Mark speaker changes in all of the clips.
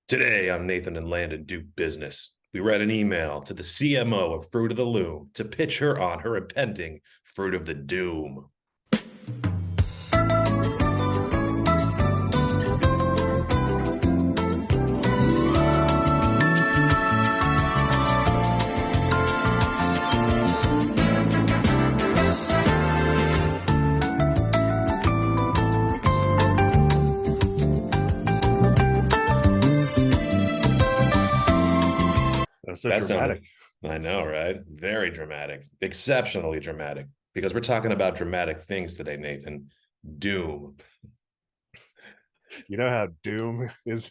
Speaker 1: Today on Nathan and Landon Do Business, we read an email to the CMO of Fruit of the Loom to pitch her on her impending Fruit of the Doom.
Speaker 2: That's so
Speaker 1: That
Speaker 2: dramatic.
Speaker 1: sounded, I know, right? Very dramatic, exceptionally dramatic, because we're talking about dramatic things today, Nathan. Doom.
Speaker 2: You know how doom is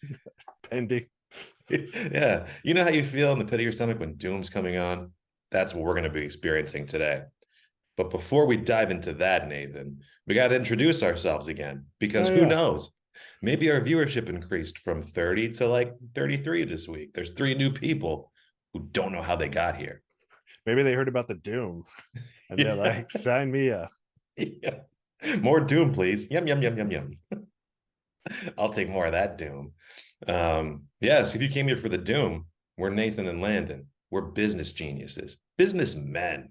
Speaker 2: pending.
Speaker 1: Yeah. You know how you feel in the pit of your stomach when doom's coming on? That's what we're going to be experiencing today. But before we dive into that, Nathan, we got to introduce ourselves again because
Speaker 2: Oh
Speaker 1: who
Speaker 2: yeah,
Speaker 1: knows? Maybe our viewership increased from 30 to like 33 this week. There's three new people who don't know how they got here.
Speaker 2: maybe they heard about the doom and they're
Speaker 1: Yeah.
Speaker 2: like, "Sign me up."
Speaker 1: Yeah. More doom, please. Yum, yum, yum, yum, yum. I'll take more of that doom. Yes, if you came here for the doom, we're Nathan and Landon. We're business geniuses, businessmen.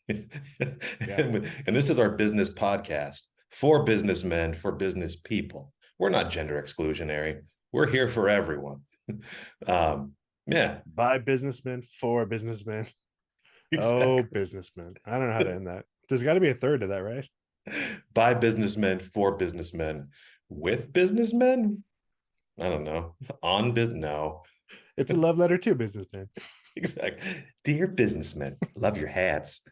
Speaker 2: Yeah,
Speaker 1: And this is our business podcast for businessmen, for business people. We're not gender exclusionary. We're here for everyone. Yeah,
Speaker 2: by businessmen for businessmen. Oh,
Speaker 1: exactly.
Speaker 2: businessmen. I don't know how to end that. There's got to be a third to that, right?
Speaker 1: By businessmen, for businessmen, with businessmen. I don't know. On business, no.
Speaker 2: It's a love letter to businessmen.
Speaker 1: Exactly. Dear businessmen, love your hats.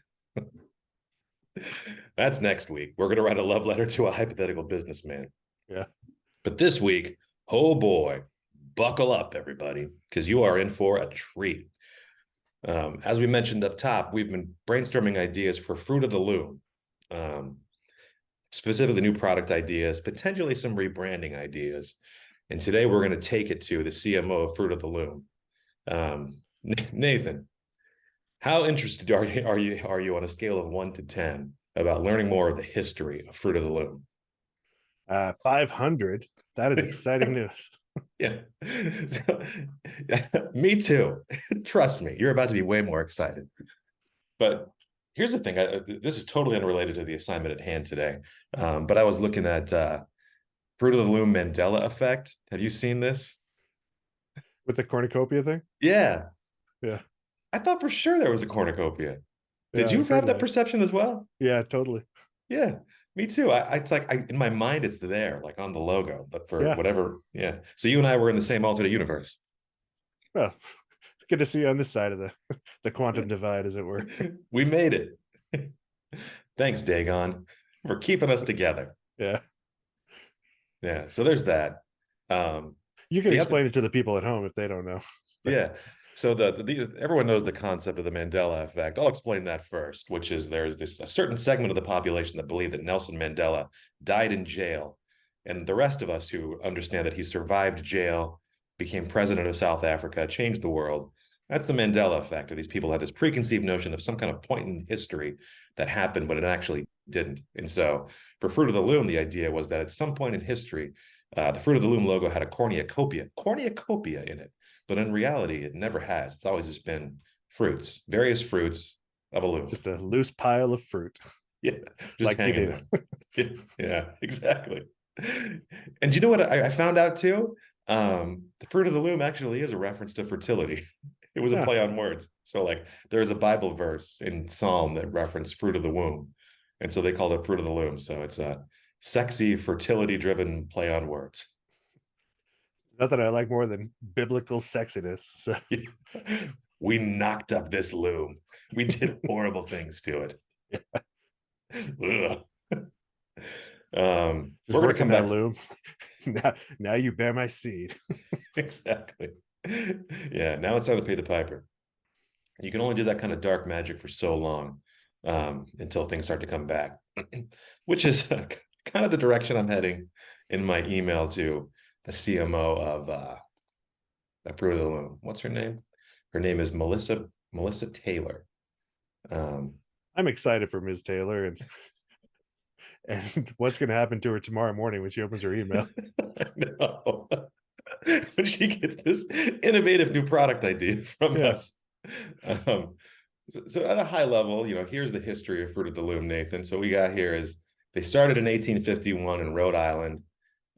Speaker 1: That's next week. We're going to write a love letter to a hypothetical businessman.
Speaker 2: Yeah.
Speaker 1: But this week, oh boy, buckle up, everybody, because you are in for a treat. As we mentioned up top, we've been brainstorming ideas for Fruit of the Loom, um, specifically new product ideas, potentially some rebranding ideas. And today we're going to take it to the CMO of Fruit of the Loom. Nathan, how interested are you on a scale of 1 to 10 about learning more of the history of Fruit of the Loom?
Speaker 2: 500. That is exciting news.
Speaker 1: Yeah. So, yeah, me too. Trust me, you're about to be way more excited. But here's the thing. This is totally unrelated to the assignment at hand today. But I was looking at Fruit of the Loom Mandela effect. Have you seen this?
Speaker 2: With the cornucopia thing?
Speaker 1: Yeah.
Speaker 2: Yeah.
Speaker 1: I thought for sure there was a cornucopia. Did
Speaker 2: Yeah,
Speaker 1: you
Speaker 2: I've heard
Speaker 1: have that
Speaker 2: that.
Speaker 1: perception as well?
Speaker 2: Yeah, totally.
Speaker 1: Yeah, me too. It's like in my mind, it's there, like on the logo, but for
Speaker 2: Yeah.
Speaker 1: whatever. Yeah. So you and I were in the same alternate universe.
Speaker 2: Well, it's good to see you on this side of the quantum divide, as it were.
Speaker 1: We made it. Thanks, Dagon, for keeping us together.
Speaker 2: Yeah.
Speaker 1: Yeah. So there's that. Um,
Speaker 2: You can
Speaker 1: the
Speaker 2: explain
Speaker 1: other,
Speaker 2: it to the people at home if they don't know.
Speaker 1: yeah. So everyone knows the concept of the Mandela effect. I'll explain that first, which is there's this a certain segment of the population that believe that Nelson Mandela died in jail, and the rest of us who understand that he survived jail, became president of South Africa, changed the world. That's the Mandela effect. Or these people have this preconceived notion of some kind of point in history that happened, but it actually didn't. And so, for Fruit of the Loom, the idea was that at some point in history, the Fruit of the Loom logo had a cornucopia in it, but in reality, it never has. It's always just been fruits, various fruits of a loom.
Speaker 2: Just a loose pile of fruit,
Speaker 1: Yeah, just
Speaker 2: like you
Speaker 1: hanging
Speaker 2: do.
Speaker 1: there. Yeah, exactly. And you know what I found out too? The Fruit of the Loom actually is a reference to fertility. It was a
Speaker 2: Yeah,
Speaker 1: play on words. So, like, there's a Bible verse in Psalm that referenced fruit of the womb. And so they called it Fruit of the Loom. So it's a sexy, fertility driven play on words.
Speaker 2: nothing I like more than biblical sexiness. So
Speaker 1: We knocked up this loom. We did horrible things to it.
Speaker 2: just
Speaker 1: We're going to
Speaker 2: working
Speaker 1: come
Speaker 2: that
Speaker 1: back.
Speaker 2: loom. Now you bear my seed.
Speaker 1: Exactly. Yeah, now it's time to pay the piper. You can only do that kind of dark magic for so long, until things start to come back, which is kind of the direction I'm heading in my email to the CMO of Fruit of the Loom. What's her name? Her name is Melissa Taylor. Um,
Speaker 2: I'm excited for Ms. Taylor and what's going to happen to her tomorrow morning when she opens her email.
Speaker 1: I know. when she gets this innovative new product idea from
Speaker 2: Yeah.
Speaker 1: us. So at a high level, here's the history of Fruit of the Loom, Nathan. So we got here is they started in 1851 in Rhode Island.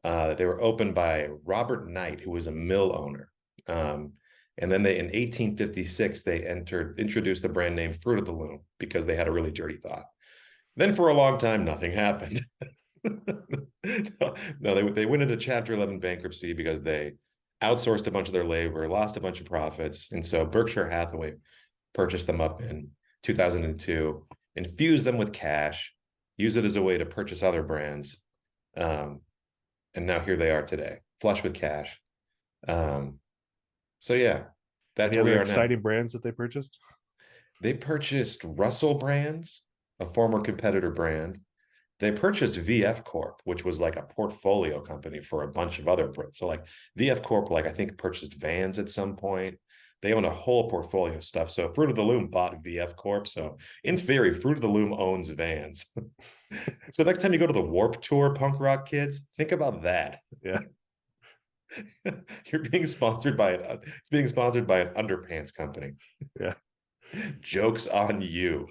Speaker 1: They were opened by Robert Knight, who was a mill owner. And then in 1856, they introduced the brand name Fruit of the Loom because they had a really dirty thought. Then for a long time, nothing happened. No, they went into Chapter 11 bankruptcy because they outsourced a bunch of their labor, lost a bunch of profits. And so Berkshire Hathaway purchased them up in 2002, infused them with cash, used it as a way to purchase other brands. And now here they are today, flush with cash. So yeah, that's
Speaker 2: Any
Speaker 1: where we
Speaker 2: other
Speaker 1: are now.
Speaker 2: exciting brands that they purchased?
Speaker 1: They purchased Russell Brands, a former competitor brand. They purchased VF Corp, which was like a portfolio company for a bunch of other brands. So like VF Corp, like I think purchased Vans at some point. They own a whole portfolio of stuff. So Fruit of the Loom bought VF Corp. So in theory, Fruit of the Loom owns Vans. So next time you go to the Warp Tour, punk rock kids, think about that.
Speaker 2: Yeah.
Speaker 1: You're being sponsored by it's being sponsored by an underpants company.
Speaker 2: Yeah.
Speaker 1: Joke's on you.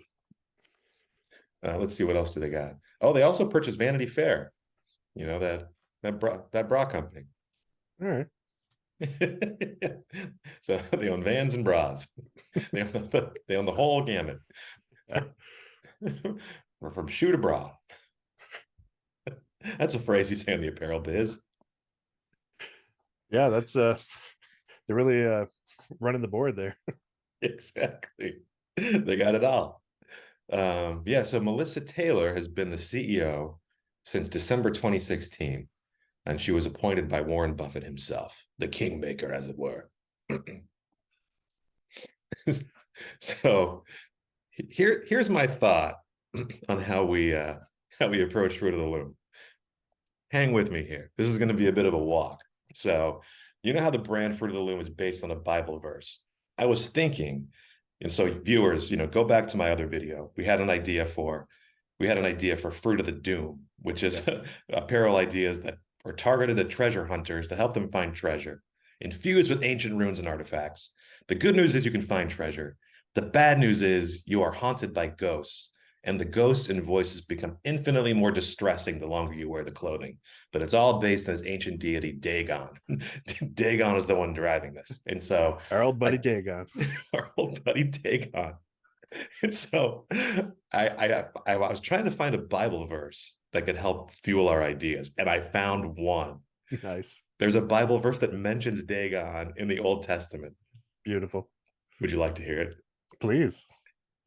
Speaker 1: Let's see, what else do they got? Oh, they also purchased Vanity Fair. That bra company.
Speaker 2: All right.
Speaker 1: So they own Vans and bras. They own the whole gamut.
Speaker 2: Yeah.
Speaker 1: From shoe to bra. That's a phrase you say in the apparel biz.
Speaker 2: Yeah, that's they're really running the board there.
Speaker 1: Exactly. They got it all. Yeah, so Melissa Taylor has been the CEO since December 2016, and she was appointed by Warren Buffett himself, the kingmaker, as it were. So here's my thought on how we approach Fruit of the Loom. Hang with me here. This is going to be a bit of a walk. So, you know how the brand Fruit of the Loom is based on a Bible verse. I was thinking, and so viewers, go back to my other video. We had an idea for Fruit of the Doom, which is apparel ideas that are targeted at treasure hunters to help them find treasure, infused with ancient runes and artifacts. The good news is you can find treasure. The bad news is you are haunted by ghosts, and the ghosts and voices become infinitely more distressing the longer you wear the clothing. But it's all based on this ancient deity, Dagon. Dagon is the one driving this. And so
Speaker 2: Our old buddy Dagon.
Speaker 1: Our old buddy Dagon. And so I was trying to find a Bible verse that could help fuel our ideas, and I found one.
Speaker 2: Nice.
Speaker 1: There's a Bible verse that mentions Dagon in the Old Testament.
Speaker 2: Beautiful.
Speaker 1: Would you like to hear it?
Speaker 2: Please.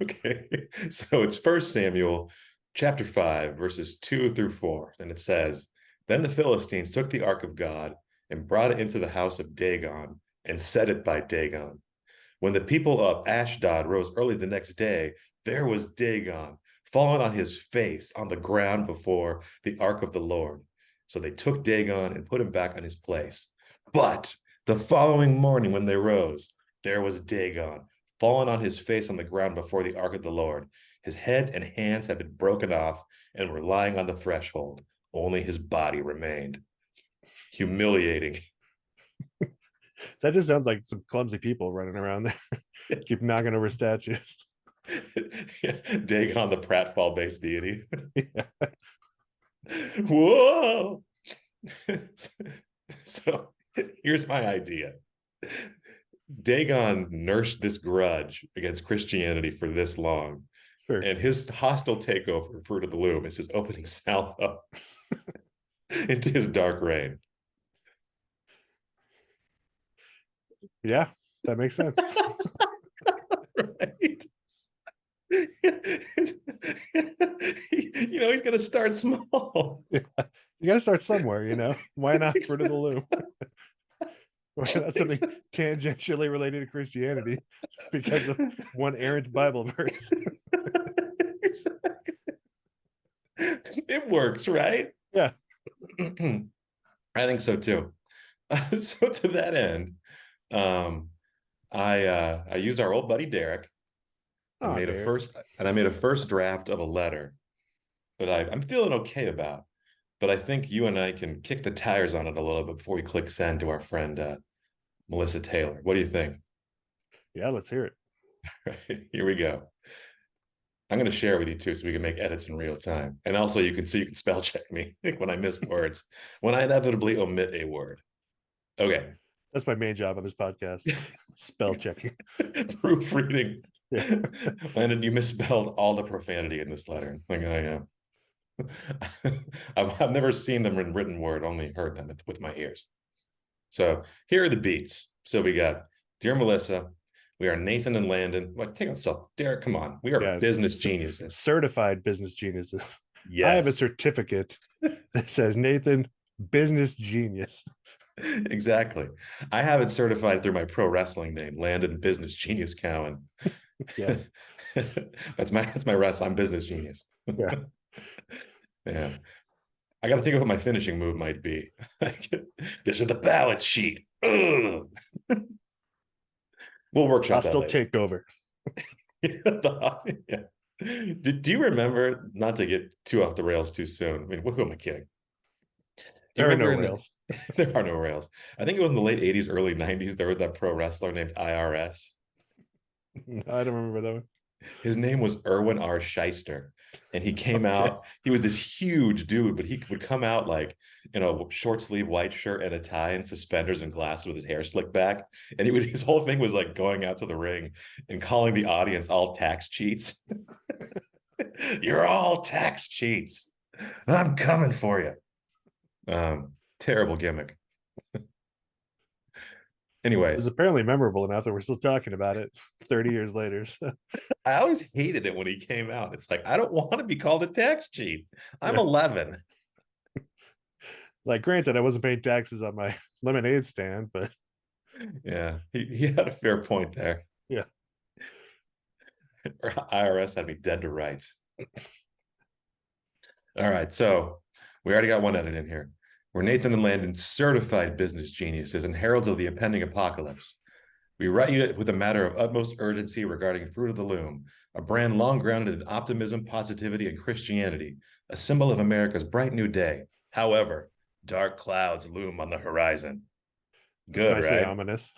Speaker 1: Okay. So it's 1 Samuel chapter 5, verses 2 through 4. And it says, "Then the Philistines took the ark of God and brought it into the house of Dagon and set it by Dagon. When the people of Ashdod rose early the next day, there was Dagon fallen on his face on the ground before the ark of the Lord. So they took Dagon and put him back on his place. But the following morning when they rose, there was Dagon fallen on his face on the ground before the ark of the Lord. His head and hands had been broken off and were lying on the threshold. Only his body remained." Humiliating.
Speaker 2: That just sounds like some clumsy people running around there. Keep knocking over statues.
Speaker 1: Dagon, the pratfall-based deity.
Speaker 2: Yeah.
Speaker 1: Whoa! So here's my idea. Dagon nursed this grudge against Christianity for this long.
Speaker 2: Sure.
Speaker 1: And his hostile takeover of Fruit of the Loom is his opening salvo into his dark reign.
Speaker 2: Yeah, that makes sense.
Speaker 1: Right. He's gonna start small.
Speaker 2: Yeah. You got to start somewhere. Why not Fruit of the Loom? Why not something tangentially related to Christianity because of one errant Bible verse?
Speaker 1: It works, right?
Speaker 2: Yeah.
Speaker 1: I think so too. So to that end, I used our old buddy Derek and
Speaker 2: Oh,
Speaker 1: made
Speaker 2: Derek.
Speaker 1: a first draft of a letter that I'm feeling okay about. but I think you and I can kick the tires on it a little bit before we click send to our friend Melissa Taylor. What do you think?
Speaker 2: Yeah, let's hear it.
Speaker 1: Right, here we go. I'm going to share with you too, so we can make edits in real time, and also you can spell check me when I miss words, when I inevitably omit a word. Okay,
Speaker 2: That's my main job on this podcast. Spell checking.
Speaker 1: proofreading.
Speaker 2: Yeah.
Speaker 1: Landon, you misspelled all the profanity in this letter. Like I am. I've never seen them in written word, only heard them with my ears. So here are the beats. So we got Dear Melissa, we are Nathan and Landon. Like, take on self, Derek. Come on, we are
Speaker 2: Yeah.
Speaker 1: business geniuses.
Speaker 2: Certified business geniuses. I have a
Speaker 1: Yes,
Speaker 2: certificate that says Nathan, business genius.
Speaker 1: exactly. I have it certified through my pro wrestling name, Landon Business Genius Cowan.
Speaker 2: Yeah.
Speaker 1: That's my rest. I'm business genius.
Speaker 2: Yeah.
Speaker 1: Yeah. I got to think of what my finishing move might be. This is the balance sheet. Ugh. We'll workshop that
Speaker 2: Hostile
Speaker 1: later.
Speaker 2: takeover.
Speaker 1: Yeah. Do you remember, not to get too off the rails too soon? I mean, who am I kidding? Do you
Speaker 2: There are no
Speaker 1: remember
Speaker 2: rails.
Speaker 1: there are no rails. I think it was in the late 80s, early 90s. There was that pro wrestler named IRS.
Speaker 2: I don't remember that one.
Speaker 1: His name was Erwin R. Shyster. And he came
Speaker 2: Okay.
Speaker 1: out, he was this huge dude, but he would come out like in a short sleeve white shirt and a tie and suspenders and glasses with his hair slicked back. And his whole thing was like going out to the ring and calling the audience all tax cheats. You're all tax cheats. I'm coming for you. Terrible gimmick.
Speaker 2: It was
Speaker 1: Anyways,
Speaker 2: apparently memorable enough that we're still talking about it 30 years later. So,
Speaker 1: I always hated it when he came out. It's like, I don't want to be called a tax cheat. I'm
Speaker 2: yeah.
Speaker 1: 11.
Speaker 2: Like, granted, I wasn't paying taxes on my lemonade stand, but
Speaker 1: Yeah, he had a fair point there.
Speaker 2: yeah.
Speaker 1: IRS had me dead to rights. All right, so we already got one edit in here. We're Nathan and Landon, certified business geniuses and heralds of the impending apocalypse. We write you with a matter of utmost urgency regarding Fruit of the Loom, a brand long grounded in optimism, positivity, and Christianity, a symbol of America's bright new day. However, dark clouds loom on the horizon.
Speaker 2: That's
Speaker 1: Good,
Speaker 2: nicely
Speaker 1: right?
Speaker 2: ominous.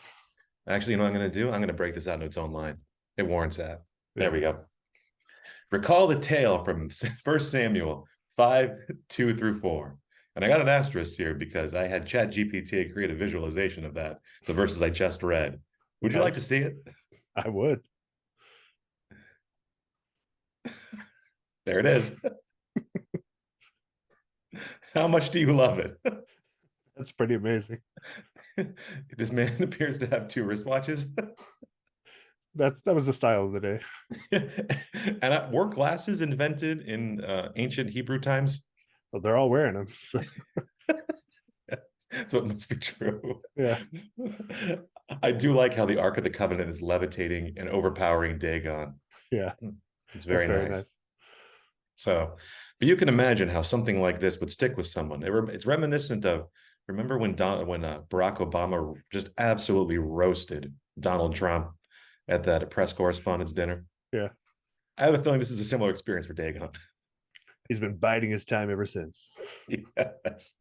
Speaker 1: Actually, you know what I'm going to do? I'm going to break this out into its own line. It warrants that. There
Speaker 2: Yeah.
Speaker 1: we go. Recall the tale from 1 Samuel 5:2-4. And I got an asterisk here because I had Chat GPT create a visualization of that, the verses I just read. Would you like to
Speaker 2: Nice.
Speaker 1: see it?
Speaker 2: I would.
Speaker 1: There it is. How much do you love it?
Speaker 2: That's pretty amazing.
Speaker 1: This man appears to have 2 wristwatches.
Speaker 2: That was the style of the day.
Speaker 1: And were glasses invented in ancient Hebrew times?
Speaker 2: But they're all wearing them. So,
Speaker 1: So it must be true.
Speaker 2: yeah.
Speaker 1: I do like how the Ark of the Covenant is levitating and overpowering Dagon.
Speaker 2: Yeah.
Speaker 1: It's
Speaker 2: That's
Speaker 1: very
Speaker 2: very
Speaker 1: nice.
Speaker 2: nice.
Speaker 1: So, but you can imagine how something like this would stick with someone. It's reminiscent of, remember when Barack Obama just absolutely roasted Donald Trump at that press correspondence dinner?
Speaker 2: Yeah.
Speaker 1: I have a feeling this is a similar experience for Dagon.
Speaker 2: He's been biding his time ever since.
Speaker 1: Yes.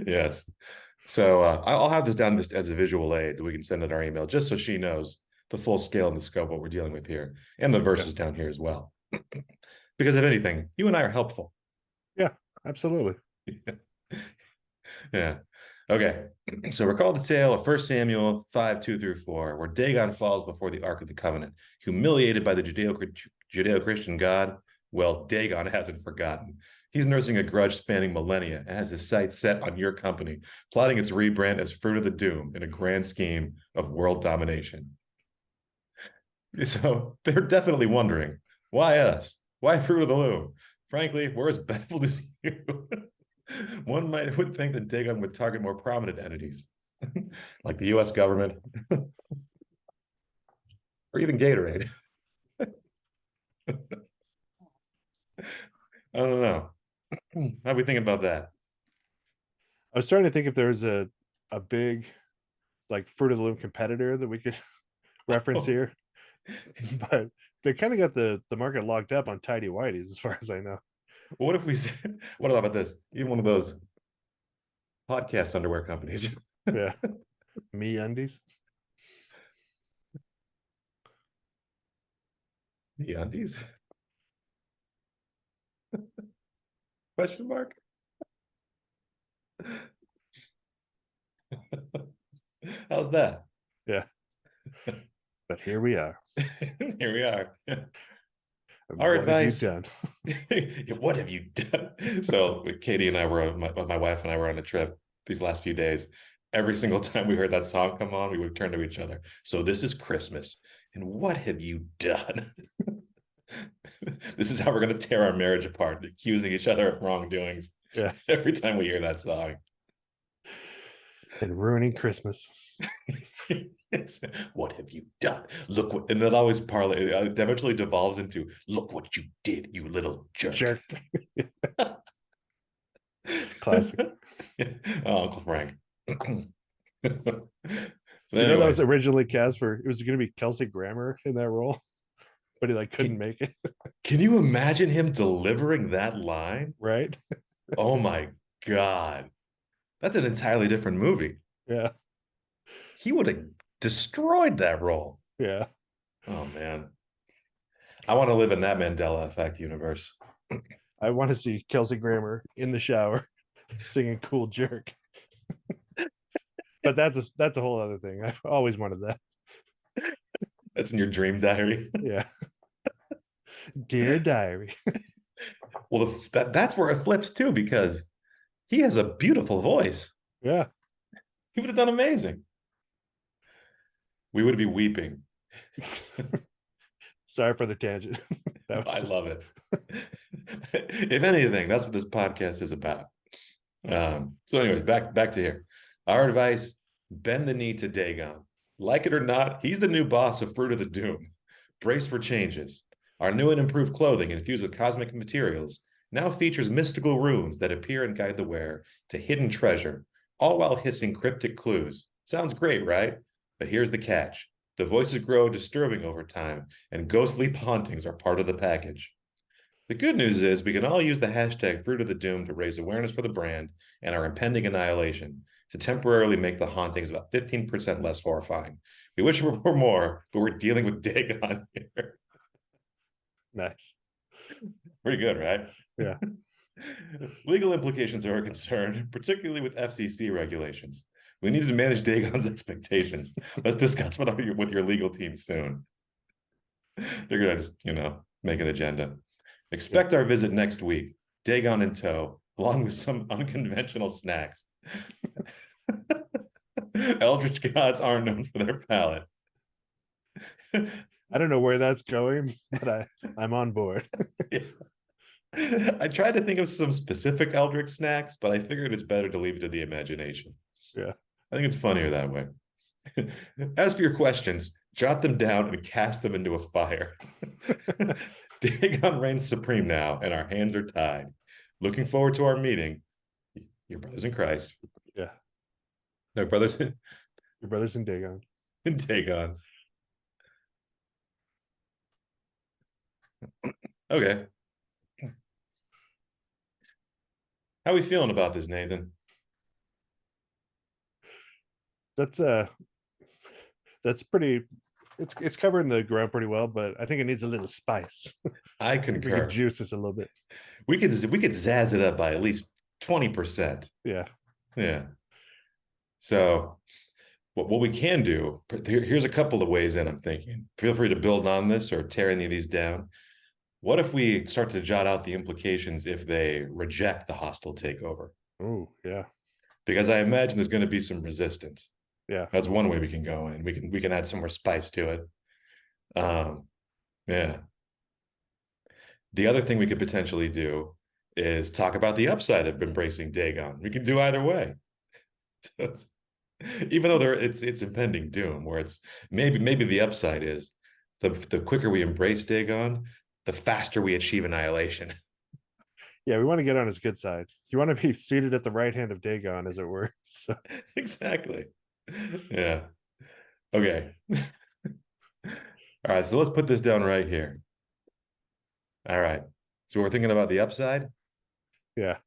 Speaker 1: Yes. So I'll have this down just as a visual aid that we can send in our email, just so she knows the full scale and the scope of what we're dealing with here, and the verses down here as well. Because if anything, you and I are helpful.
Speaker 2: Yeah, absolutely.
Speaker 1: Yeah. Okay. So recall the tale of 1 Samuel 5:2-4, where Dagon falls before the Ark of the Covenant, humiliated by the Judeo-Christian God. Well, Dagon hasn't forgotten. He's nursing a grudge spanning millennia and has his sights set on your company, plotting its rebrand as Fruit of the Doom in a grand scheme of world domination. So they're definitely wondering, why us? Why Fruit of the Loom? Frankly, we're as baffled as you. One would think that Dagon would target more prominent entities, like the U.S. government, or even Gatorade. I don't know. How are we thinking about that?
Speaker 2: I was trying to think if there's a big like Fruit of the Loom competitor that we could reference here, but they kind of got the market locked up on tidy whities as far as I know.
Speaker 1: What if we said, what about this? Even one of those podcast underwear companies.
Speaker 2: Yeah. Me undies.
Speaker 1: The undies? Question mark. How's that?
Speaker 2: Yeah. But here we are.
Speaker 1: Here we are. Our
Speaker 2: What have you
Speaker 1: advice.
Speaker 2: done?
Speaker 1: What have you done? So Katie and I were my wife and I were on a trip these last few days. Every single time we heard that song come on, we would turn to each other. So this is Christmas, and what have you done? This is how we're going to tear our marriage apart, accusing each other of wrongdoings
Speaker 2: Yeah.
Speaker 1: every time we hear that song.
Speaker 2: And ruining Christmas.
Speaker 1: Yes. What have you done? Look what, and it always parlay. It eventually devolves into, "Look what you did, you little jerk."
Speaker 2: Jerk. Classic.
Speaker 1: Oh, Uncle Frank. So,
Speaker 2: You know that was
Speaker 1: anyways,
Speaker 2: originally cast for, it was going to be Kelsey Grammer in that role, but he like couldn't
Speaker 1: can,
Speaker 2: make it.
Speaker 1: can you imagine him delivering that line?
Speaker 2: Right.
Speaker 1: Oh my God. That's an entirely different movie.
Speaker 2: Yeah.
Speaker 1: He would have destroyed that role.
Speaker 2: Yeah.
Speaker 1: Oh man. I want to live in that Mandela effect universe.
Speaker 2: I want to see Kelsey Grammer in the shower singing Cool Jerk. But that's a whole other thing. I've always wanted that.
Speaker 1: That's in your dream diary.
Speaker 2: Yeah. Dear Diary.
Speaker 1: Well, that's where it flips too, because he has a beautiful voice.
Speaker 2: Yeah.
Speaker 1: He would have done amazing. We would be weeping.
Speaker 2: Sorry for the tangent.
Speaker 1: I love it. If anything, that's what this podcast is about. So, anyways, back to here. Our advice: bend the knee to Dagon. Like it or not, he's the new boss of Fruit of the Doom. Brace for changes. Our new and improved clothing, infused with cosmic materials, now features mystical runes that appear and guide the wearer to hidden treasure, all while hissing cryptic clues. Sounds great, right? But here's the catch. The voices grow disturbing over time, and ghostly hauntings are part of the package. The good news is we can all use the hashtag Fruit of the Doom to raise awareness for the brand and our impending annihilation, to temporarily make the hauntings about 15% less horrifying. We wish we were more, but we're dealing with Dagon here.
Speaker 2: Nice.
Speaker 1: Pretty good, right?
Speaker 2: Yeah.
Speaker 1: Legal implications are a concern, particularly with FCC regulations. We needed to manage Dagon's expectations. Let's discuss with your legal team soon. They're going to just, make an agenda. Expect our visit next week, Dagon in tow, along with some unconventional snacks. Eldritch gods aren't known for their palate.
Speaker 2: I don't know where that's going, but I'm on board.
Speaker 1: Yeah. I tried to think of some specific Eldritch snacks, but I figured it's better to leave it to the imagination.
Speaker 2: Yeah.
Speaker 1: I think it's funnier that way. As for your questions, jot them down and cast them into a fire. Dagon reigns supreme now, and our hands are tied. Looking forward to our meeting. Your brothers in Christ.
Speaker 2: Yeah.
Speaker 1: No, brothers in
Speaker 2: Your brothers in Dagon.
Speaker 1: Dagon. Okay. How are we feeling about this, Nathan?
Speaker 2: That's pretty, it's covering the ground pretty well, but I think it needs a little spice.
Speaker 1: I
Speaker 2: I think we
Speaker 1: concur.
Speaker 2: could juice this a little bit.
Speaker 1: We could zazz it up by at least 20%.
Speaker 2: Yeah.
Speaker 1: Yeah. So what we can do, here's a couple of ways that I'm thinking. Feel free to build on this or tear any of these down. What if we start to jot out the implications if they reject the hostile takeover?
Speaker 2: Oh, yeah.
Speaker 1: Because I imagine there's going to be some resistance.
Speaker 2: Yeah.
Speaker 1: That's one way we can go in. We can add some more spice to it. Yeah. The other thing we could potentially do is talk about the upside of embracing Dagon. We can do either way. So even though it's impending doom, where it's maybe the upside is the quicker we embrace Dagon, the faster we achieve annihilation.
Speaker 2: Yeah, we want to get on his good side. You want to be seated at the right hand of Dagon, as it were. So.
Speaker 1: Exactly. Yeah. Okay. All right. So let's put this down right here. All right. So we're thinking about the upside.
Speaker 2: Yeah.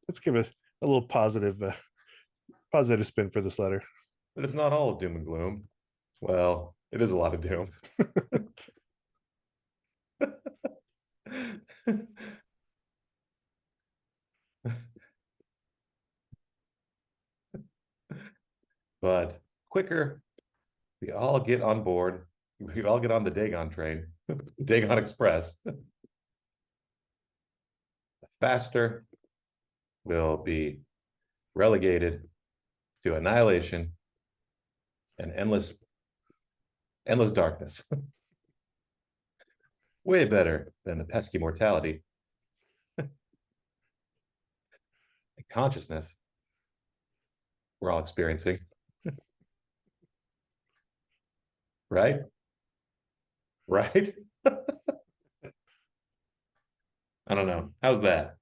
Speaker 2: Let's give it a little positive spin for this letter.
Speaker 1: But it's not all doom and gloom. Well, it is a lot of doom. But quicker we all get on board, we all get on the Dagon train, Dagon Express, the faster we'll be relegated to annihilation and endless darkness. Way better than the pesky mortality and consciousness we're all experiencing. Right? Right? I don't know. How's that?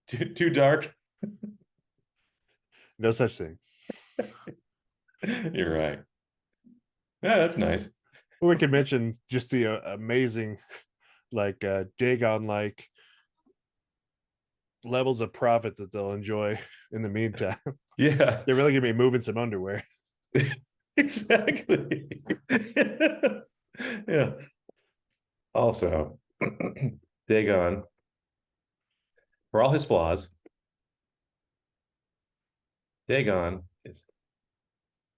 Speaker 1: Too dark?
Speaker 2: No such thing.
Speaker 1: You're right. Yeah, that's nice.
Speaker 2: We could mention just the amazing, like Dagon like levels of profit that they'll enjoy in the meantime.
Speaker 1: Yeah,
Speaker 2: They're really gonna be moving some underwear.
Speaker 1: exactly. Yeah. Also, Dagon, for all his flaws, Dagon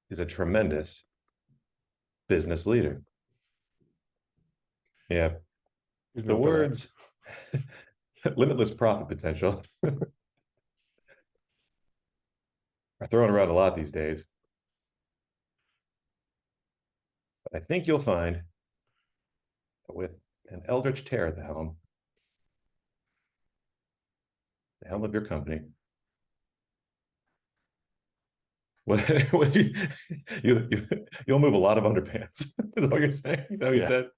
Speaker 1: is a tremendous business leader. Yeah.
Speaker 2: He's
Speaker 1: The
Speaker 2: known for that.
Speaker 1: words limitless profit potential are thrown around a lot these days. But I think you'll find that with an eldritch terror at the helm of your company, what you'll move a lot of underpants. Is that what you're saying? Is that what you
Speaker 2: Yeah.
Speaker 1: said?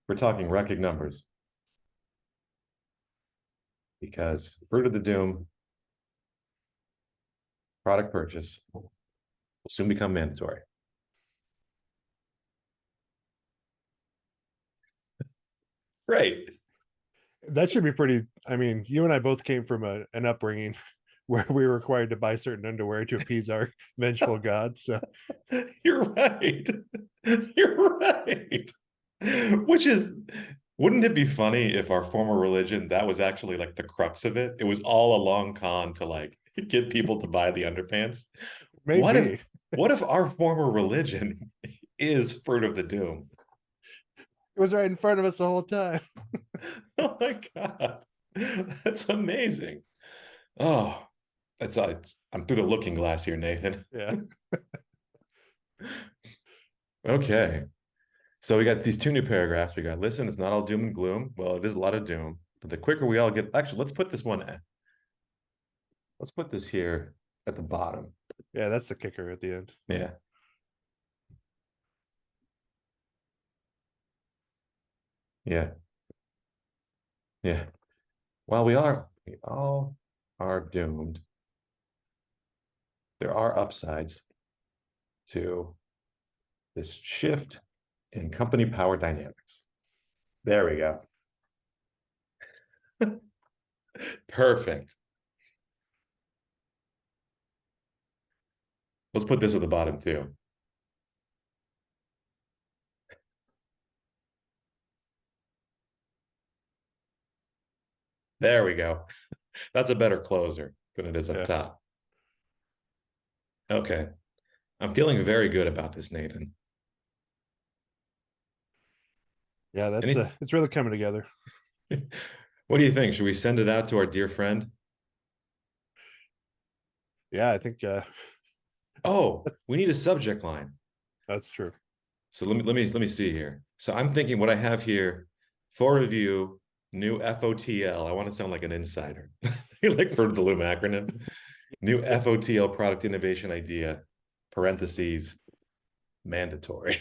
Speaker 1: We're talking record numbers because Fruit of the Doom product purchase will soon become mandatory. Right.
Speaker 2: That should be pretty. I mean, you and I both came from an upbringing where we were required to buy certain underwear to appease our vengeful gods. So
Speaker 1: You're right. You're right. Which is, wouldn't it be funny if our former religion, that was actually like the crux of it? It was all a long con to like get people to buy the underpants. What if
Speaker 2: maybe
Speaker 1: what if our former religion is Fruit of the Doom?
Speaker 2: it was right in front of us the whole time.
Speaker 1: Oh my God. That's amazing. Oh, I'm through the looking glass here, Nathan.
Speaker 2: Yeah.
Speaker 1: Okay. So we got these two new paragraphs. We got, listen, it's not all doom and gloom. Well, it is a lot of doom. But the quicker we all get, actually, let's put this here at the bottom.
Speaker 2: Yeah, that's the kicker at the end.
Speaker 1: Yeah. Yeah. Yeah. While we all are doomed, there are upsides to this shift in company power dynamics. There we go. Perfect. Let's put this at the bottom too. There we go. That's a better closer than it is up
Speaker 2: Yeah.
Speaker 1: top. Okay. I'm feeling very good about this, Nathan.
Speaker 2: Yeah, that's
Speaker 1: Any,
Speaker 2: it's really coming together.
Speaker 1: what do you think? Should we send it out to our dear friend?
Speaker 2: Yeah, I think
Speaker 1: Oh, we need a subject line.
Speaker 2: that's true.
Speaker 1: So let me see here. So I'm thinking what I have here for review, new FOTL. I want to sound like an insider, like for the Loom acronym. New FOTL product innovation idea, parentheses, mandatory.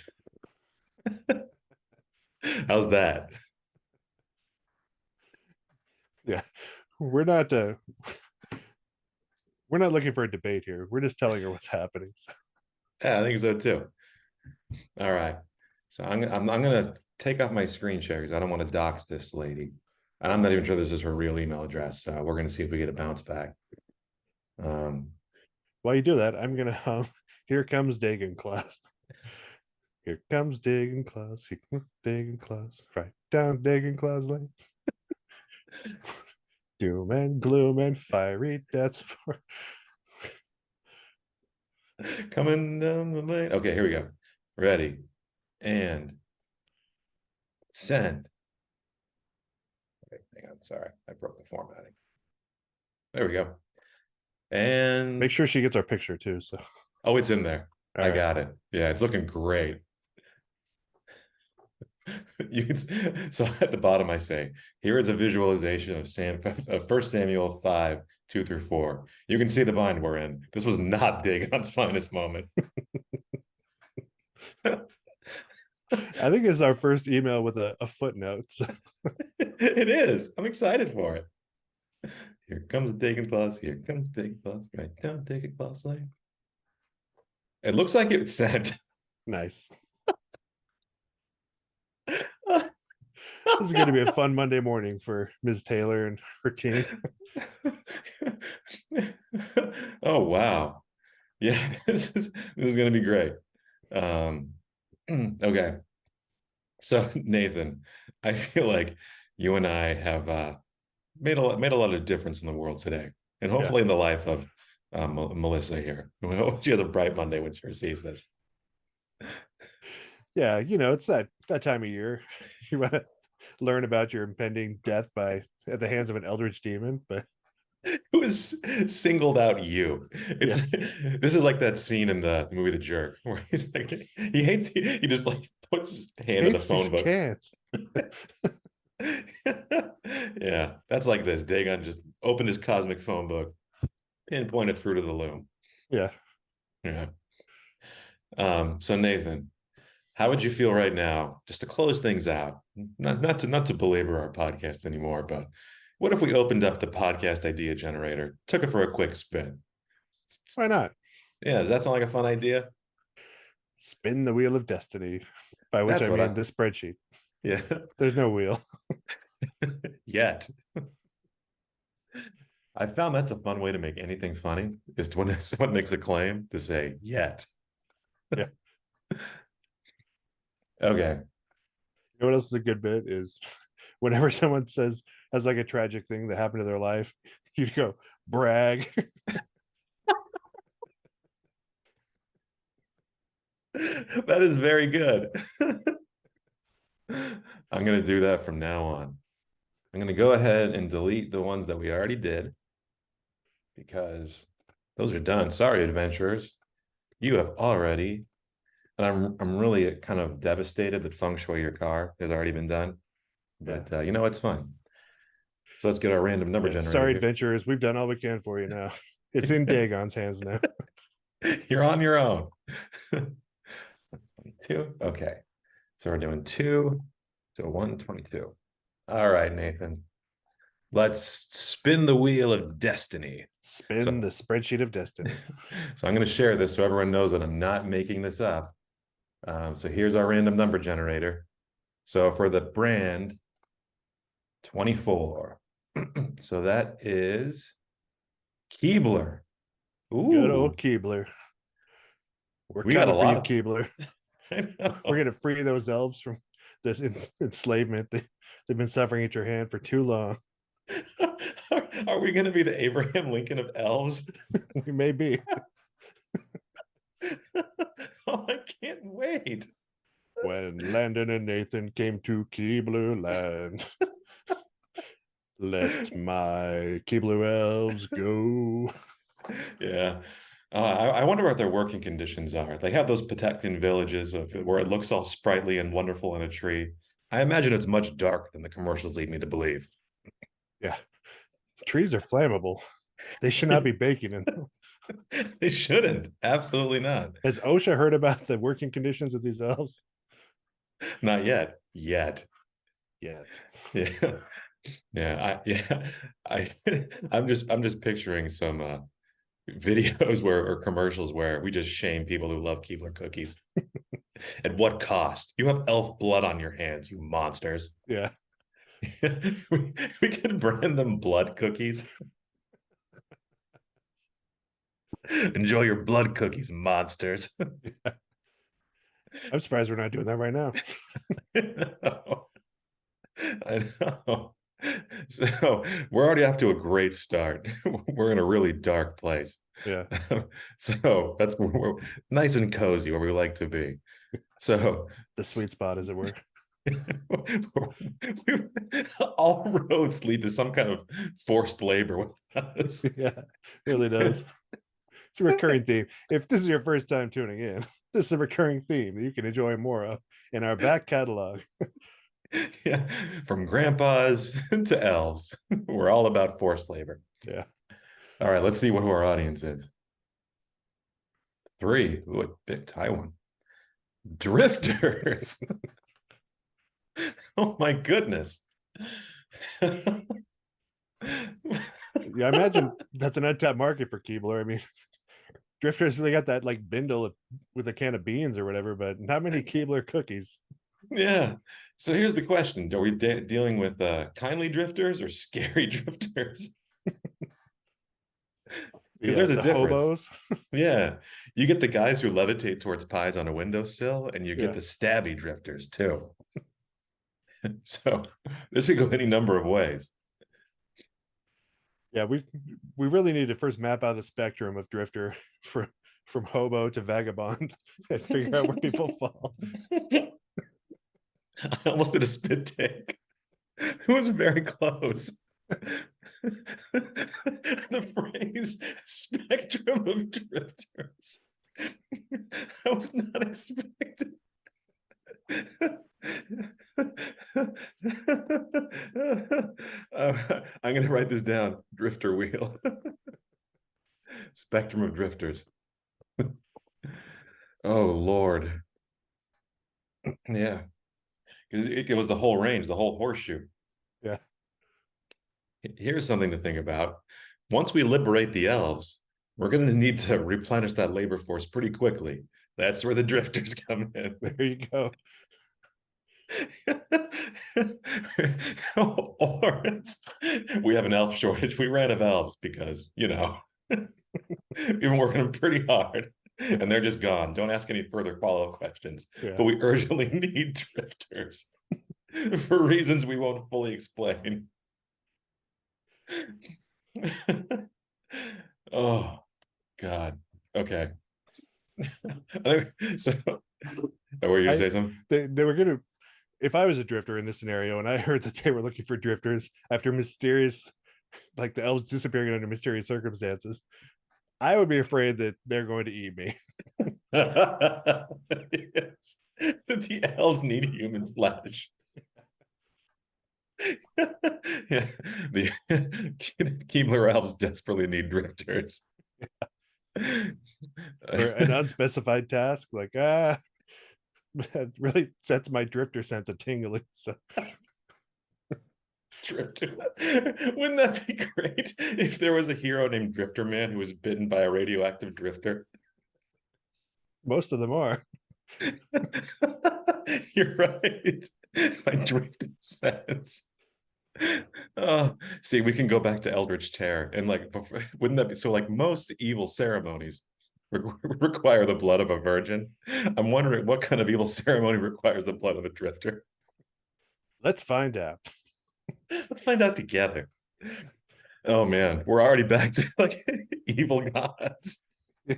Speaker 1: How's that?
Speaker 2: Yeah. We're not we're not looking for a debate here. We're just telling her what's happening. So,
Speaker 1: Yeah, I think so too. All right. So I'm gonna take off my screen share because I don't want to dox this lady, and I'm not even sure this is her real email address. So we're gonna see if we get a bounce back. Um,
Speaker 2: While you do that, I'm gonna here comes Dagon class. Here comes Dagon class. Here comes Dagon class. Right down Dagon class lane. Doom and gloom and fiery deaths for
Speaker 1: coming down the lane. Okay, here we go. Ready and send. Okay, hang on. Sorry, I broke the formatting. There we go.
Speaker 2: make
Speaker 1: And
Speaker 2: sure she gets our picture too. So
Speaker 1: oh, it's in there.
Speaker 2: all
Speaker 1: I
Speaker 2: right.
Speaker 1: got it. Yeah, it's looking great. You can so at the bottom I say, here is a visualization of First Samuel 5, 2 through 4. You can see the bind we're in. This was not Dagon's finest moment.
Speaker 2: I think it's our first email with a footnote. So.
Speaker 1: It is. I'm excited for it. Here comes Dagon class. Here comes Dagon class. Right down Dagon class lane. It looks like it's sent.
Speaker 2: Nice. This is going to be a fun Monday morning for Ms. Taylor and her team.
Speaker 1: Oh wow. Yeah, this is gonna be great. Okay. So Nathan, I feel like you and I have made a lot of difference in the world today, and
Speaker 2: Yeah.
Speaker 1: hopefully in the life of Melissa here. She has a bright Monday when she receives this.
Speaker 2: Yeah, it's that time of year. You want to learn about your impending death by at the hands of an eldritch demon, but
Speaker 1: Who has singled out you?
Speaker 2: yeah,
Speaker 1: This is like that scene in the movie The Jerk where he's like he hates he just like puts his hand in the
Speaker 2: hates these
Speaker 1: phone book.
Speaker 2: cans.
Speaker 1: Yeah, that's like this. Dagon just opened his cosmic phone book, pinpointed Fruit of the Loom.
Speaker 2: Yeah.
Speaker 1: Yeah. So Nathan, how would you feel right now, just to close things out? Not to belabor our podcast anymore, but what if we opened up the podcast idea generator, took it for a quick spin?
Speaker 2: Why not?
Speaker 1: Yeah, does that sound like a fun idea?
Speaker 2: Spin the wheel of destiny, by which
Speaker 1: That's
Speaker 2: I
Speaker 1: what
Speaker 2: mean
Speaker 1: I
Speaker 2: the spreadsheet.
Speaker 1: yeah.
Speaker 2: There's no wheel.
Speaker 1: Yet. I found that's a fun way to make anything funny, is to when someone makes a claim to say yet.
Speaker 2: Yeah.
Speaker 1: Okay.
Speaker 2: You know what else is a good bit is whenever someone says has like a tragic thing that happened to their life, you go brag.
Speaker 1: That is very good. I'm going to do that from now on. I'm going to go ahead and delete the ones that we already did because those are done. Sorry, adventurers. You have already, and I'm really kind of devastated that feng shui your car has already been done.
Speaker 2: Yeah.
Speaker 1: But you know, it's fine. So let's get our random number
Speaker 2: Yeah.
Speaker 1: generator
Speaker 2: Sorry,
Speaker 1: here.
Speaker 2: adventurers. We've done all we can for you now. It's in Dagon's hands now.
Speaker 1: You're on your own. 22. Okay. So we're doing 2 to 122. All right, Nathan. Let's spin the wheel of destiny.
Speaker 2: Spin
Speaker 1: So,
Speaker 2: the spreadsheet of destiny.
Speaker 1: so I'm going to share this so everyone knows that I'm not making this up. So here's our random number generator. So for the brand 24. So that is Keebler.
Speaker 2: Good old
Speaker 1: Ooh,
Speaker 2: Keebler. We're
Speaker 1: we got a
Speaker 2: coming for
Speaker 1: lot
Speaker 2: you,
Speaker 1: of.
Speaker 2: Keebler.
Speaker 1: I
Speaker 2: We're
Speaker 1: know.
Speaker 2: gonna free those elves from this enslavement. They've been suffering at your hand for too long.
Speaker 1: Are we going to be the Abraham Lincoln of elves?
Speaker 2: We may be.
Speaker 1: Oh, I can't wait.
Speaker 2: When Landon and Nathan came to Keebler land, let my Keebler elves go.
Speaker 1: Yeah. I wonder what their working conditions are. They have those Patekton villages where it looks all sprightly and wonderful in a tree. I imagine it's much darker than the commercials lead me to believe.
Speaker 2: Yeah, trees are flammable. They should not be baking in them.
Speaker 1: They shouldn't. Absolutely not.
Speaker 2: Has OSHA heard about the working conditions of these elves?
Speaker 1: Not yet. Yet.
Speaker 2: Yet.
Speaker 1: Yeah. Yeah. I I'm just picturing some videos where or commercials where we just shame people who love Keebler cookies. At what cost? You have elf blood on your hands, you monsters.
Speaker 2: Yeah.
Speaker 1: we could brand them blood cookies. Enjoy your blood cookies, monsters.
Speaker 2: I'm surprised we're not doing that right now.
Speaker 1: I know. So we're already off to a great start. We're in a really dark place.
Speaker 2: Yeah.
Speaker 1: So that's where we're nice and cozy where we like to be. So
Speaker 2: The sweet spot, as it were.
Speaker 1: all roads lead to some kind of forced labor with us.
Speaker 2: Yeah, really does. It's a recurring theme. If this is your first time tuning in, this is a recurring theme that you can enjoy more of in our back catalog.
Speaker 1: Yeah, from grandpas to elves, we're all about forced labor.
Speaker 2: Yeah.
Speaker 1: All right, let's see who our audience is. 3. Ooh, a big high one. Drifters. Oh my goodness.
Speaker 2: Yeah, I imagine that's an untapped market for Keebler. I mean, drifters, they got that like bindle with a can of beans or whatever, but not many Keebler cookies.
Speaker 1: Yeah. So here's the question. Are we dealing with kindly drifters or scary drifters? Because
Speaker 2: Yeah,
Speaker 1: there's a
Speaker 2: the
Speaker 1: difference.
Speaker 2: hobos.
Speaker 1: Yeah. You get the guys who levitate towards pies on a windowsill, and you get
Speaker 2: Yeah.
Speaker 1: the stabby drifters too. So this could go any number of ways.
Speaker 2: Yeah, we really need to first map out the spectrum of drifter from hobo to vagabond and figure out where people fall.
Speaker 1: I almost did a spit take. It was very close. The phrase spectrum of drifters. I was not expecting. I'm going to write this down. Drifter wheel. Spectrum of drifters. Oh, Lord. Yeah. Because it was the whole range, the whole horseshoe.
Speaker 2: Yeah.
Speaker 1: Here's something to think about. Once we liberate the elves, we're going to need to replenish that labor force pretty quickly. That's where the drifters come in.
Speaker 2: There you go.
Speaker 1: Or we have an elf shortage. We ran out of elves because, we've been working pretty hard and they're just gone. Don't ask any further follow-up questions.
Speaker 2: Yeah.
Speaker 1: But we urgently need drifters for reasons we won't fully explain. Oh, God. Okay. So, were you gonna say something?
Speaker 2: They were gonna, if I was a drifter in this scenario and I heard that they were looking for drifters after mysterious, like the elves disappearing under mysterious circumstances, I would be afraid that they're going to eat me.
Speaker 1: Yes. The elves need human flesh. Yeah, the Keebler elves desperately need drifters.
Speaker 2: For an unspecified task, like that really sets my drifter sense a tingling. So
Speaker 1: Drifter. Wouldn't that be great if there was a hero named Drifter Man who was bitten by a radioactive drifter?
Speaker 2: most of them are.
Speaker 1: You're right. My drifter sense. Oh, see, we can go back to Eldritch Terror and wouldn't that be so? Like most evil ceremonies require the blood of a virgin. I'm wondering what kind of evil ceremony requires the blood of a drifter.
Speaker 2: Let's find out.
Speaker 1: Let's find out together. Oh man, we're already back to evil gods.
Speaker 2: Yeah.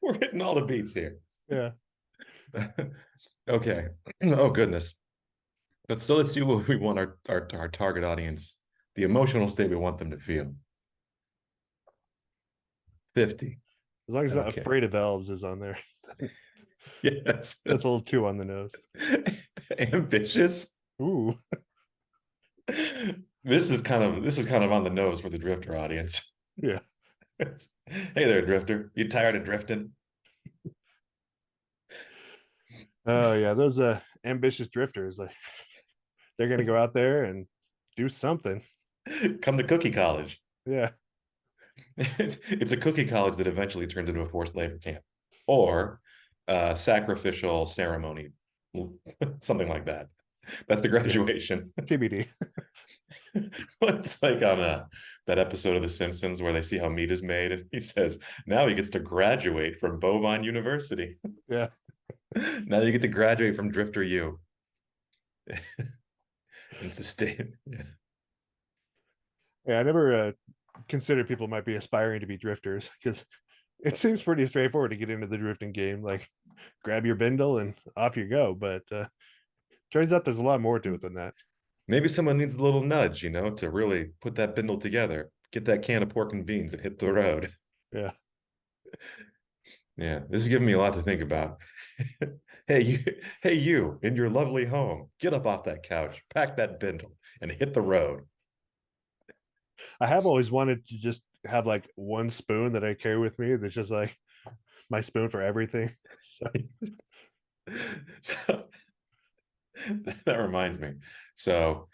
Speaker 1: We're hitting all the beats here.
Speaker 2: Yeah.
Speaker 1: Okay. Oh goodness. But so let's see what we want our target audience, the emotional state we want them to feel. 50.
Speaker 2: As long as not
Speaker 1: Okay.
Speaker 2: afraid of elves is on there.
Speaker 1: Yes.
Speaker 2: That's a little too on the nose.
Speaker 1: Ambitious.
Speaker 2: Ooh.
Speaker 1: This is kind of on the nose for the drifter audience.
Speaker 2: Yeah.
Speaker 1: Hey there, drifter. You tired of drifting?
Speaker 2: Oh yeah, those ambitious drifters, like they're gonna go out there and do something.
Speaker 1: Come to Cookie College.
Speaker 2: Yeah.
Speaker 1: It's a cookie college that eventually turns into a forced labor camp, or sacrificial ceremony, something like that. That's the
Speaker 2: Yeah,
Speaker 1: graduation.
Speaker 2: TBD.
Speaker 1: It's like on that episode of The Simpsons where they see how meat is made, and he says, "Now he gets to graduate from Bovine University.
Speaker 2: Yeah.
Speaker 1: Now you get to graduate from Drifter U and sustain." Yeah.
Speaker 2: Yeah, I never considered people might be aspiring to be drifters because it seems pretty straightforward to get into the drifting game. Like, grab your bindle and off you go. But turns out there's a lot more to it than that.
Speaker 1: Maybe someone needs a little nudge, to really put that bindle together, get that can of pork and beans and hit the road.
Speaker 2: Yeah.
Speaker 1: Yeah, this is giving me a lot to think about. Hey, you, in your lovely home, get up off that couch, pack that bindle, and hit the road.
Speaker 2: I have always wanted to just have like one spoon that I carry with me that's just like my spoon for everything. So
Speaker 1: So that reminds me. So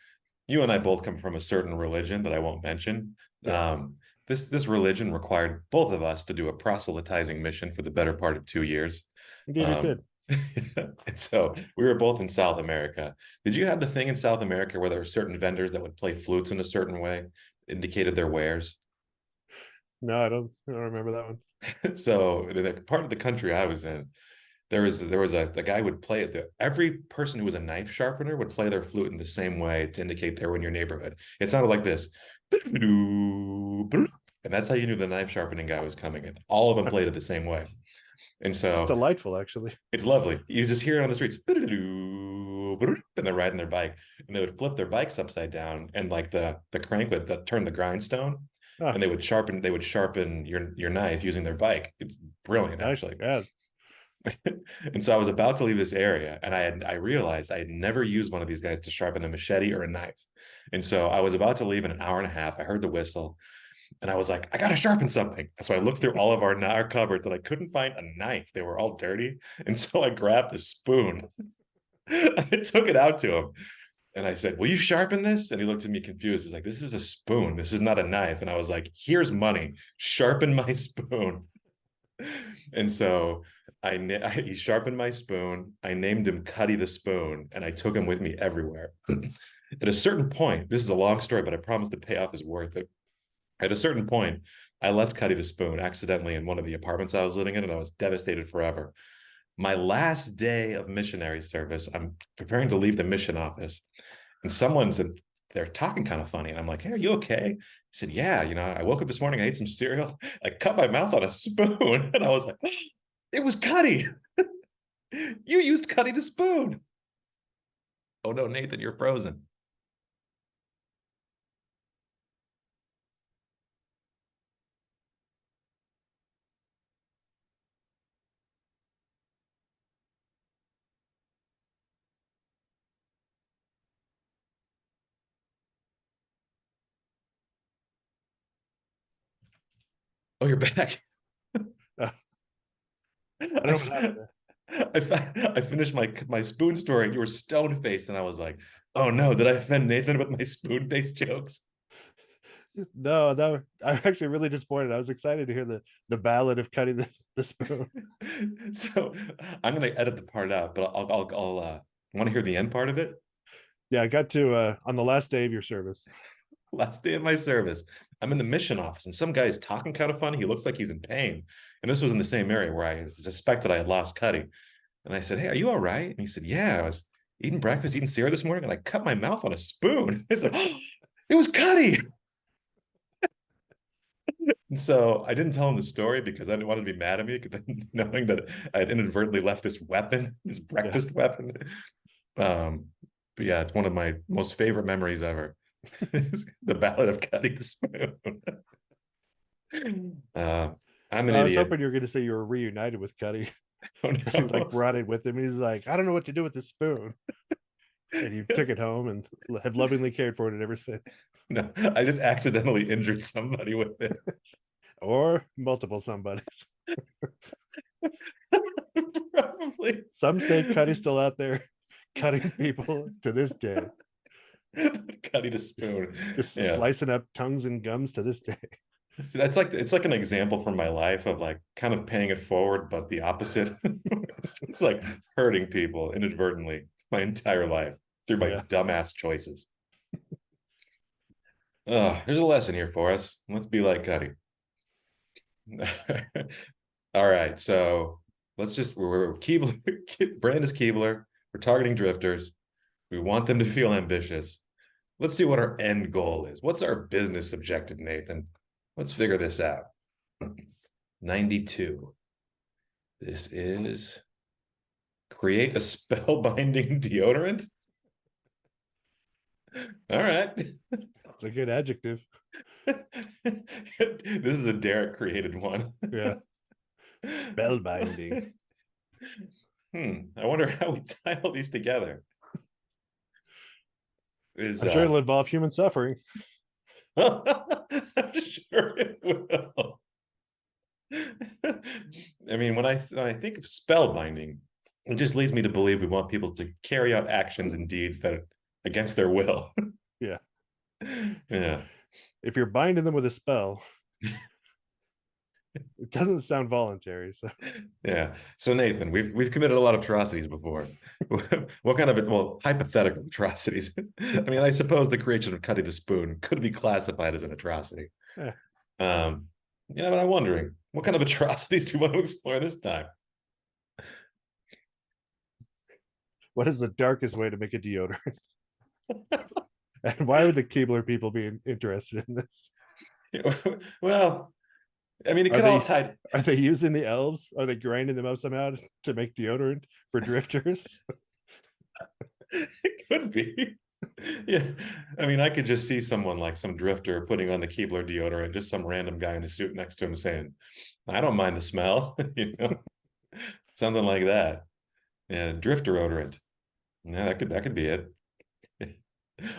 Speaker 1: you and I both come from a certain religion that I won't mention.
Speaker 2: yeah,
Speaker 1: This religion required both of us to do a proselytizing mission for the better part of 2 years.
Speaker 2: indeed it
Speaker 1: Um,
Speaker 2: did.
Speaker 1: and so we were both in South America. Did you have the thing in South America where there were certain vendors that would play flutes in a certain way, indicated their wares?
Speaker 2: No, I don't remember that one.
Speaker 1: So the part of the country I was in, there was a guy who would play it. Every person who was a knife sharpener would play their flute in the same way to indicate they were in your neighborhood. It sounded like this. And that's how you knew the knife sharpening guy was coming in. All of them played it the same way. And
Speaker 2: It's
Speaker 1: so
Speaker 2: delightful, actually.
Speaker 1: it's lovely. You just hear it on the streets. And they're riding their bike. And they would flip their bikes upside down, and like the crank would turn the grindstone,
Speaker 2: Ah,
Speaker 1: and they would sharpen your knife using their bike. It's brilliant,
Speaker 2: nice.
Speaker 1: actually.
Speaker 2: Yeah.
Speaker 1: And so I was about to leave this area, and I realized I had never used one of these guys to sharpen a machete or a knife. And so I was about to leave in an hour and a half. I heard the whistle, and I was like, I gotta sharpen something. So I looked through all of our cupboards, and I couldn't find a knife. They were all dirty. And so I grabbed a spoon. I took it out to him, and I said, "Will you sharpen this?" And he looked at me confused. He's like, "This is a spoon. This is not a knife." And I was like, "Here's money. Sharpen my spoon." And so he sharpened my spoon. I named him Cuddy the Spoon, and I took him with me everywhere. At a certain point, this is a long story, but I promise the payoff is worth it. At a certain point, I left Cuddy the Spoon accidentally in one of the apartments I was living in, and I was devastated forever. My last day of missionary service, I'm preparing to leave the mission office, and someone said, they're talking kind of funny. And I'm like, "Hey, are you okay?" He said, "Yeah, I woke up this morning, I ate some cereal, I cut my mouth on a spoon." And I was like, "It was Cuddy. You used Cuddy the Spoon." Oh no, Nathan, you're frozen. Oh, you're back.
Speaker 2: I don't
Speaker 1: I,
Speaker 2: know what happened there.
Speaker 1: I finished my spoon story, and you were stone faced, and I was like, "Oh no, did I offend Nathan with my spoon based jokes?"
Speaker 2: No, no, I'm actually really disappointed. I was excited to hear the ballad of cutting the spoon.
Speaker 1: So I'm gonna edit the part out, but I'll want to hear the end part of it.
Speaker 2: Yeah, I got to on the last day of your service.
Speaker 1: Last day of my service, I'm in the mission office, and some guy is talking kind of funny. He looks like he's in pain, and this was in the same area where I suspected I had lost Cuddy. And I said, "Hey, are you all right?" And he said, "Yeah, I was eating breakfast, eating cereal this morning, and I cut my mouth on a spoon." I said, "Oh, it was Cuddy." And so I didn't tell him the story because I didn't want him to be mad at me, knowing that I had inadvertently left this weapon, this
Speaker 2: Yeah.
Speaker 1: breakfast weapon. Um, but yeah, it's one of my most favorite memories ever. The Ballad of Cutting the Spoon. Uh, I'm an
Speaker 2: I was
Speaker 1: idiot.
Speaker 2: hoping you were going to say you were reunited with Cuddy
Speaker 1: Oh
Speaker 2: because he like
Speaker 1: no.
Speaker 2: brought it with him. He's like, I don't know what to do with this spoon, and you took it home and have lovingly cared for it ever since,
Speaker 1: No, I just accidentally injured somebody with it.
Speaker 2: or multiple somebodies.
Speaker 1: Probably.
Speaker 2: Some say Cuddy's still out there cutting people to this day,
Speaker 1: Cutting the spoon.
Speaker 2: just
Speaker 1: Yeah.
Speaker 2: slicing up tongues and gums to this day.
Speaker 1: See, that's like it's like an example from my life of like kind of paying it forward, but the opposite. It's like hurting people inadvertently my entire life through my
Speaker 2: Yeah.
Speaker 1: dumbass choices. There's a lesson here for us. Let's be like Cuddy. All right, so let's just we're Keebler, brand is Keebler. We're targeting drifters. We want them to feel ambitious. Let's see what our end goal is. What's our business objective, Nathan? Let's figure this out. 92. This is create a spellbinding deodorant. All right.
Speaker 2: It's a good adjective.
Speaker 1: This is a Derek created one.
Speaker 2: Yeah. Spellbinding.
Speaker 1: I wonder how we tie all these together. Is
Speaker 2: I'm sure it'll involve human suffering.
Speaker 1: I'm sure it will. I mean, when I think of spellbinding, it just leads me to believe we want people to carry out actions and deeds that are against their will.
Speaker 2: Yeah.
Speaker 1: Yeah.
Speaker 2: If you're binding them with a spell, it doesn't sound voluntary. So
Speaker 1: Yeah. So Nathan, we've committed a lot of atrocities before. What kind of hypothetical atrocities? I mean, I suppose the creation of Cuddy the Spoon could be classified as an atrocity.
Speaker 2: yeah.
Speaker 1: Yeah, but I'm wondering what kind of atrocities do you want to explore this time?
Speaker 2: What is the darkest way to make a deodorant? And why would the Keebler people be interested in this?
Speaker 1: Well, I mean, it
Speaker 2: Are
Speaker 1: could all
Speaker 2: they
Speaker 1: tie.
Speaker 2: are they using the elves? Are they grinding them up somehow to make deodorant for drifters?
Speaker 1: It could be. Yeah. I mean, I could just see someone like some drifter putting on the Keebler deodorant, just some random guy in a suit next to him saying, I don't mind the smell, something like that. Yeah, drifter odorant. Yeah, that could be it.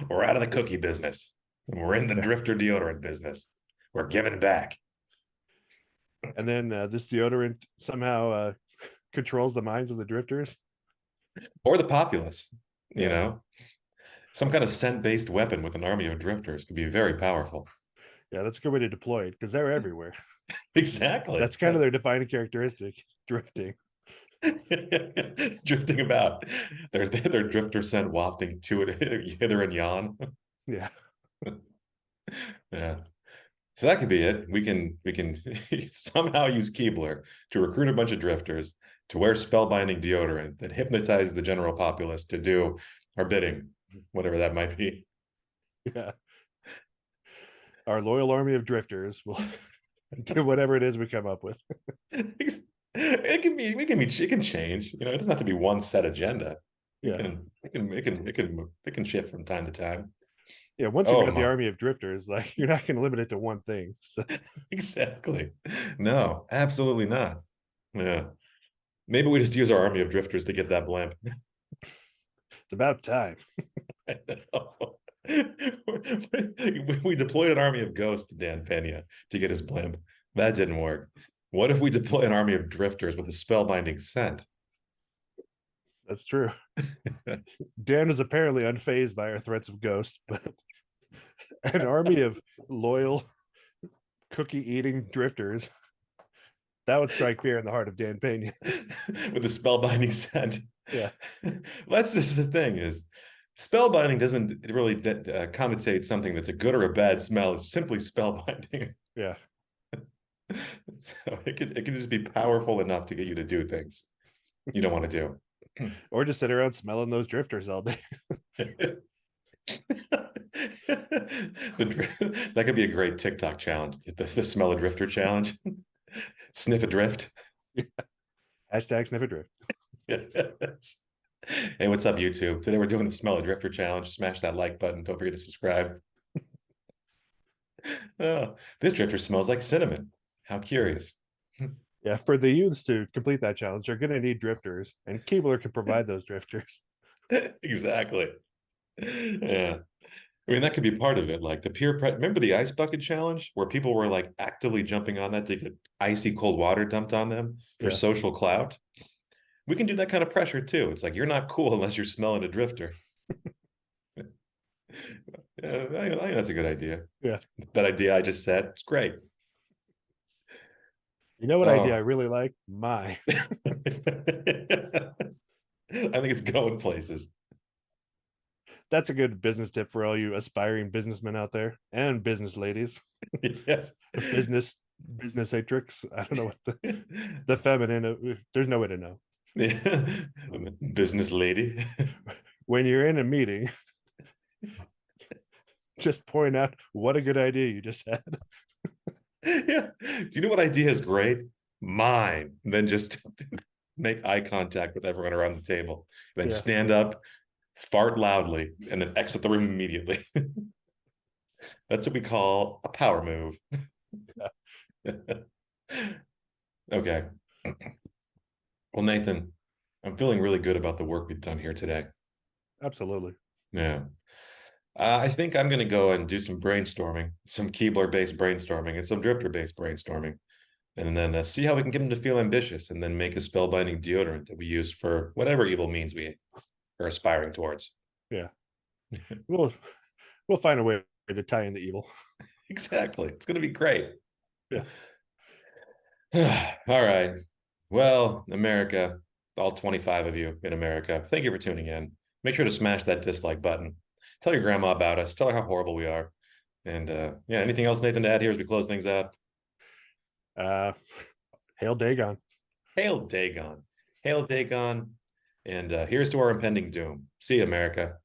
Speaker 1: We're out of the cookie business. We're in the
Speaker 2: Yeah.
Speaker 1: drifter deodorant business. We're giving back.
Speaker 2: And then this deodorant somehow controls the minds of the drifters.
Speaker 1: Or the populace, you
Speaker 2: Yeah.
Speaker 1: know. Some kind of scent-based weapon with an army of drifters could be very powerful.
Speaker 2: Yeah, that's a good way to deploy it because they're everywhere.
Speaker 1: Exactly.
Speaker 2: That's kind of their defining characteristic, drifting.
Speaker 1: Drifting about. Their drifter scent wafting to it hither and yon.
Speaker 2: Yeah.
Speaker 1: Yeah. So that could be it. We can somehow use Keebler to recruit a bunch of drifters to wear spellbinding deodorant that hypnotizes the general populace to do our bidding, whatever that might be.
Speaker 2: Yeah. Our loyal army of drifters will do whatever it is we come up with.
Speaker 1: It can change. It doesn't have to be one set agenda.
Speaker 2: Yeah.
Speaker 1: It can shift from time to time.
Speaker 2: Yeah. Once you've
Speaker 1: Oh
Speaker 2: got the
Speaker 1: my,
Speaker 2: army of drifters, like you're not going to limit it to one thing. So
Speaker 1: exactly. No, absolutely not. Yeah. Maybe we just use our army of drifters to get that blimp.
Speaker 2: it's about time.
Speaker 1: We deployed an army of ghosts to Dan Pena to get his blimp. That didn't work. What if we deploy an army of drifters with a spellbinding scent?
Speaker 2: That's true. Dan is apparently unfazed by our threats of ghosts, but an army of loyal cookie eating drifters that would strike fear in the heart of Dan Pena.
Speaker 1: With the spellbinding scent.
Speaker 2: Yeah.
Speaker 1: That's just the thing is spellbinding doesn't really connotate something that's a good or a bad smell. It's simply spellbinding.
Speaker 2: Yeah.
Speaker 1: So it can just be powerful enough to get you to do things you don't want to do.
Speaker 2: Or just sit around smelling those drifters all day.
Speaker 1: That could be a great TikTok challenge. The smell a drifter challenge. Sniff a drift.
Speaker 2: Yeah. Hashtag sniff a drift.
Speaker 1: Yes. Hey, what's up, YouTube? Today we're doing the smell a drifter challenge. Smash that like button. Don't forget to subscribe. Oh, this drifter smells like cinnamon. How curious.
Speaker 2: Yeah, for the youths to complete that challenge, they're going to need drifters, and Keebler can provide those drifters.
Speaker 1: Exactly. Yeah. I mean, that could be part of it. Like the remember the ice bucket challenge where people were like actively jumping on that to get icy cold water dumped on them for
Speaker 2: Yeah.
Speaker 1: social clout? We can do that kind of pressure too. It's like, you're not cool unless you're smelling a drifter. Yeah, I think that's a good idea.
Speaker 2: Yeah.
Speaker 1: That idea I just said, it's great.
Speaker 2: You know what idea I
Speaker 1: Oh.
Speaker 2: really like? My.
Speaker 1: I think it's going places.
Speaker 2: That's a good business tip for all you aspiring businessmen out there and business ladies.
Speaker 1: Yes.
Speaker 2: Business atrix. I don't know what the feminine. There's no way to know.
Speaker 1: Yeah. Business lady.
Speaker 2: When you're in a meeting, just point out what a good idea you just had.
Speaker 1: Yeah. Do you know what idea is great? Mine. And then just make eye contact with everyone around the table. Then
Speaker 2: Yeah.
Speaker 1: stand up, fart loudly, and then exit the room immediately. That's what we call a power move. Okay. Well, Nathan, I'm feeling really good about the work we've done here today.
Speaker 2: Absolutely.
Speaker 1: Yeah. I think I'm going to go and do some brainstorming, some Keebler-based brainstorming and some Drifter-based brainstorming, and then see how we can get them to feel ambitious and then make a spellbinding deodorant that we use for whatever evil means we are aspiring towards.
Speaker 2: Yeah. We'll we'll find a way to tie in the evil.
Speaker 1: Exactly. It's going to be great.
Speaker 2: Yeah.
Speaker 1: All right. Well, America, all 25 of you in America, thank you for tuning in. Make sure to smash that dislike button. Tell your grandma about us. Tell her how horrible we are. And yeah, anything else, Nathan, to add here as we close things out?
Speaker 2: Uh Hail Dagon.
Speaker 1: Hail Dagon. Hail Dagon. And here's to our impending doom. See you, America.